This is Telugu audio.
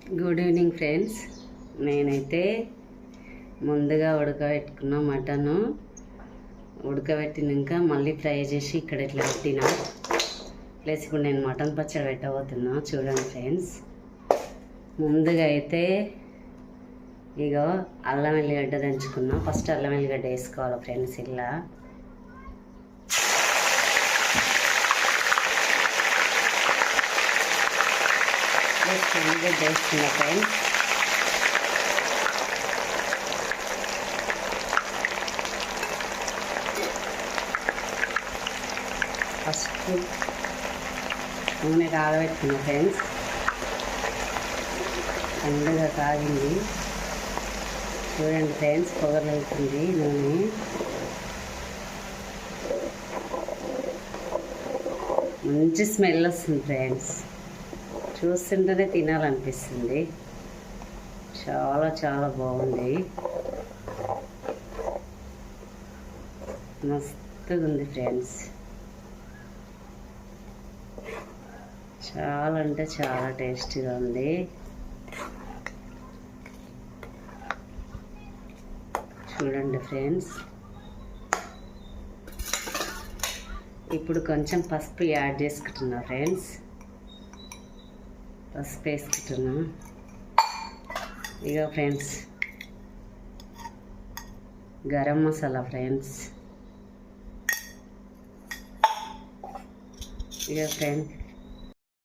Good evening friends. నేనైతే ముందుగా ఉడకబెట్టుకున్న మటను ఉడకబెట్టినాక మళ్ళీ ఫ్రై చేసి ఇక్కడ ఇట్లా పెట్టిన ప్లస్ ఇప్పుడు నేను మటన్ పచ్చడి పెట్టబోతున్నా. చూడండి ఫ్రెండ్స్, ముందుగా అయితే ఇగో అల్లం వెల్లిగడ్డ దంచుకున్నా. ఫస్ట్ అల్లం వెల్లిగడ్డ వేసుకోవాలి ఫ్రెండ్స్. ఇలా ఉల్లిగడ్డ వేస్తున్నా ఫ్రెండ్స్. ఫస్ట్ నూనె కాగబెట్టుకున్నా ఫ్రెండ్స్. పండుగ కాగింది చూడండి ఫ్రెండ్స్, పొగలు అవుతుంది నూనె. మంచి స్మెల్ వస్తుంది ఫ్రెండ్స్, చూస్తుంటేనే తినాలనిపిస్తుంది. చాలా చాలా బాగుంది, మస్తుగా ఉంది ఫ్రెండ్స్. చాలా అంటే చాలా టేస్టీగా ఉంది. చూడండి ఫ్రెండ్స్, ఇప్పుడు కొంచెం పసుపు యాడ్ చేసుకుంటున్నా ఫ్రెండ్స్. పసుపు వేసుకుంటున్నా. ఇక ఫ్రెండ్స్ గరం మసాలా ఫ్రెండ్స్. ఇక ఫ్రెండ్స్